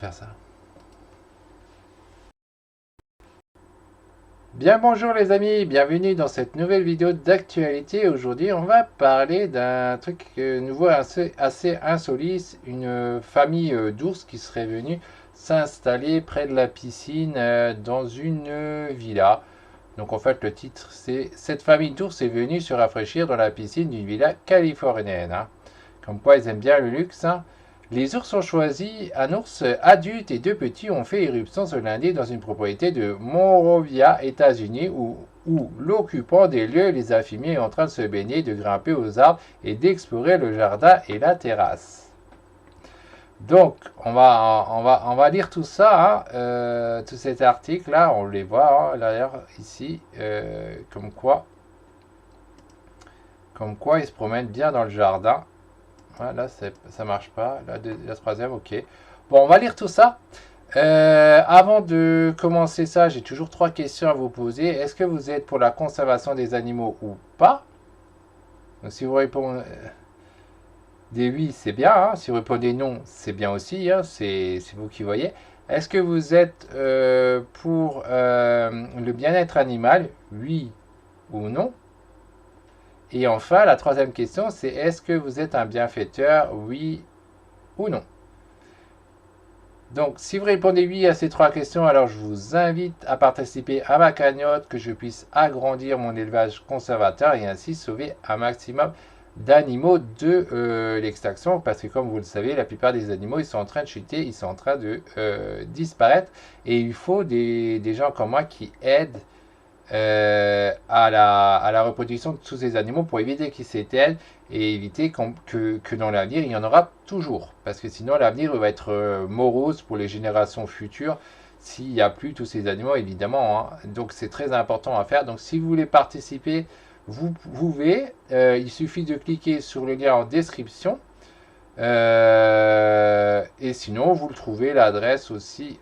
Faire ça. Bien bonjour les amis, bienvenue dans cette nouvelle vidéo d'actualité. Aujourd'hui on va parler d'un truc nouveau assez insolite, une famille d'ours qui serait venue s'installer près de la piscine dans une villa. Donc en fait le titre c'est "Cette famille d'ours est venue se rafraîchir dans la piscine d'une villa californienne", hein. Comme quoi ils aiment bien le luxe, hein. Les ours ont choisi un ours adulte et deux petits ont fait éruption ce lundi dans une propriété de Monrovia, États-Unis, où l'occupant des lieux les a filmés en train de se baigner, de grimper aux arbres et d'explorer le jardin et la terrasse. Donc, on va lire tout ça, hein, tout cet article-là, on les voit, hein, d'ailleurs ici, comme quoi ils se promènent bien dans le jardin. Voilà, ça marche pas. La troisième, ok. Bon, on va lire tout ça. Avant de commencer ça, j'ai toujours trois questions à vous poser. Est-ce que vous êtes pour la conservation des animaux ou pas? Donc, si vous répondez des oui, c'est bien, hein. Si vous répondez non, c'est bien aussi, hein. C'est vous qui voyez. Est-ce que vous êtes pour le bien-être animal? Oui ou non? Et enfin, la troisième question, c'est est-ce que vous êtes un bienfaiteur? Oui ou non? Donc, si vous répondez oui à ces trois questions, alors je vous invite à participer à ma cagnotte, que je puisse agrandir mon élevage conservateur et ainsi sauver un maximum d'animaux de l'extinction. Parce que comme vous le savez, la plupart des animaux, ils sont en train de chuter, ils sont en train de disparaître. Et il faut des gens comme moi qui aident à la reproduction de tous ces animaux pour éviter qu'ils s'éteignent et éviter que dans l'avenir il y en aura toujours. Parce que sinon l'avenir va être morose pour les générations futures s'il n'y a plus tous ces animaux évidemment, hein. Donc c'est très important à faire. Donc si vous voulez participer, vous pouvez. Il suffit de cliquer sur le lien en description. Et sinon, vous le trouvez l'adresse aussi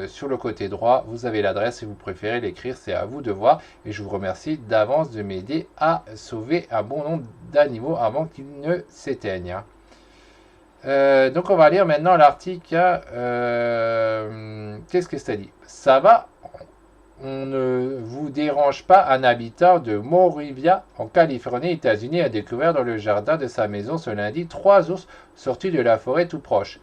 sur le côté droit. Vous avez l'adresse si vous préférez l'écrire, c'est à vous de voir. Et je vous remercie d'avance de m'aider à sauver un bon nombre d'animaux avant qu'ils ne s'éteignent, hein. Donc on va lire maintenant l'article, hein. Qu'est-ce que ça dit? Ça va, on ne vous dérange pas. Un habitant de Monrovia, en Californie, États-Unis, a découvert dans le jardin de sa maison ce lundi trois ours sortis de la forêt tout proche.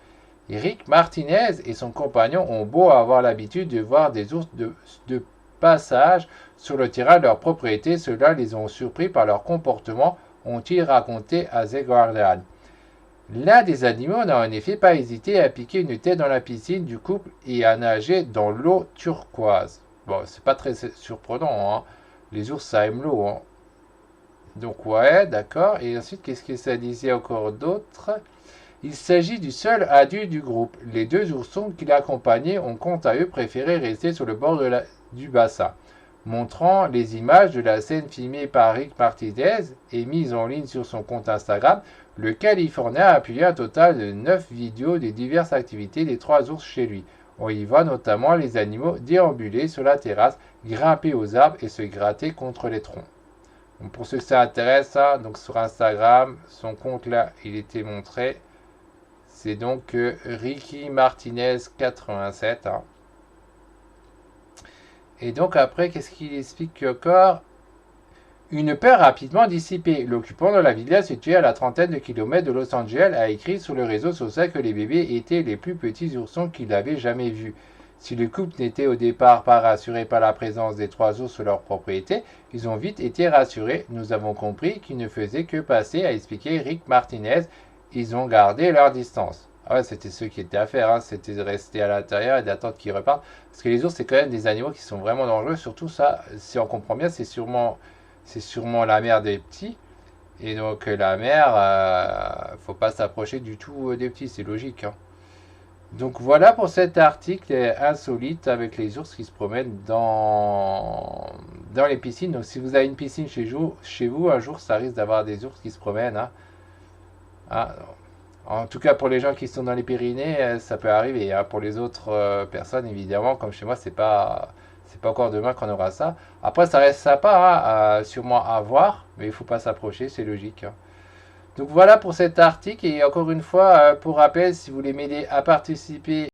Eric Martinez et son compagnon ont beau avoir l'habitude de voir des ours de passage sur le terrain de leur propriété, ceux-là les ont surpris par leur comportement, ont-ils raconté à The Guardian. L'un des animaux n'a en effet pas hésité à piquer une tête dans la piscine du couple et à nager dans l'eau turquoise. Bon, c'est pas très surprenant, hein. Les ours, ça aime l'eau, hein. Donc, ouais, d'accord. Et ensuite, qu'est-ce que ça disait encore d'autre? Il s'agit du seul adulte du groupe. Les deux oursons qui l'accompagnaient ont quant à eux préféré rester sur le bord du bassin. Montrant les images de la scène filmée par Rick Martinez et mise en ligne sur son compte Instagram, le Californien a publié un total de 9 vidéos des diverses activités des trois ours chez lui. On y voit notamment les animaux déambuler sur la terrasse, grimper aux arbres et se gratter contre les troncs. Donc pour ceux que ça intéresse, hein, donc sur Instagram, son compte là, il était montré. C'est donc Ricky Martinez 87, hein. Et donc après, qu'est-ce qu'il explique encore? Une peur rapidement dissipée. L'occupant de la villa située à la trentaine de kilomètres de Los Angeles a écrit sur le réseau social que les bébés étaient les plus petits oursons qu'il avait jamais vus. Si le couple n'était au départ pas rassuré par la présence des trois ours sur leur propriété, ils ont vite été rassurés. Nous avons compris qu'ils ne faisaient que passer, a expliqué Rick Martinez. Ils ont gardé leur distance. Ah ouais, c'était ce qui était à faire, hein. C'était de rester à l'intérieur et d'attendre qu'ils repartent. Parce que les ours, c'est quand même des animaux qui sont vraiment dangereux. Surtout ça, si on comprend bien, c'est sûrement la mère des petits. Et donc la mère, faut pas s'approcher du tout des petits, c'est logique, hein. Donc voilà pour cet article insolite avec les ours qui se promènent dans les piscines. Donc si vous avez une piscine chez vous, un jour ça risque d'avoir des ours qui se promènent, hein. Ah, en tout cas pour les gens qui sont dans les Pyrénées, ça peut arriver, hein. Pour les autres personnes, évidemment, comme chez moi, c'est pas encore demain qu'on aura ça. Après, ça reste sympa, hein, sûrement à voir, mais il faut pas s'approcher, c'est logique, hein. Donc voilà pour cet article. Et encore une fois, pour rappel, si vous voulez m'aider à participer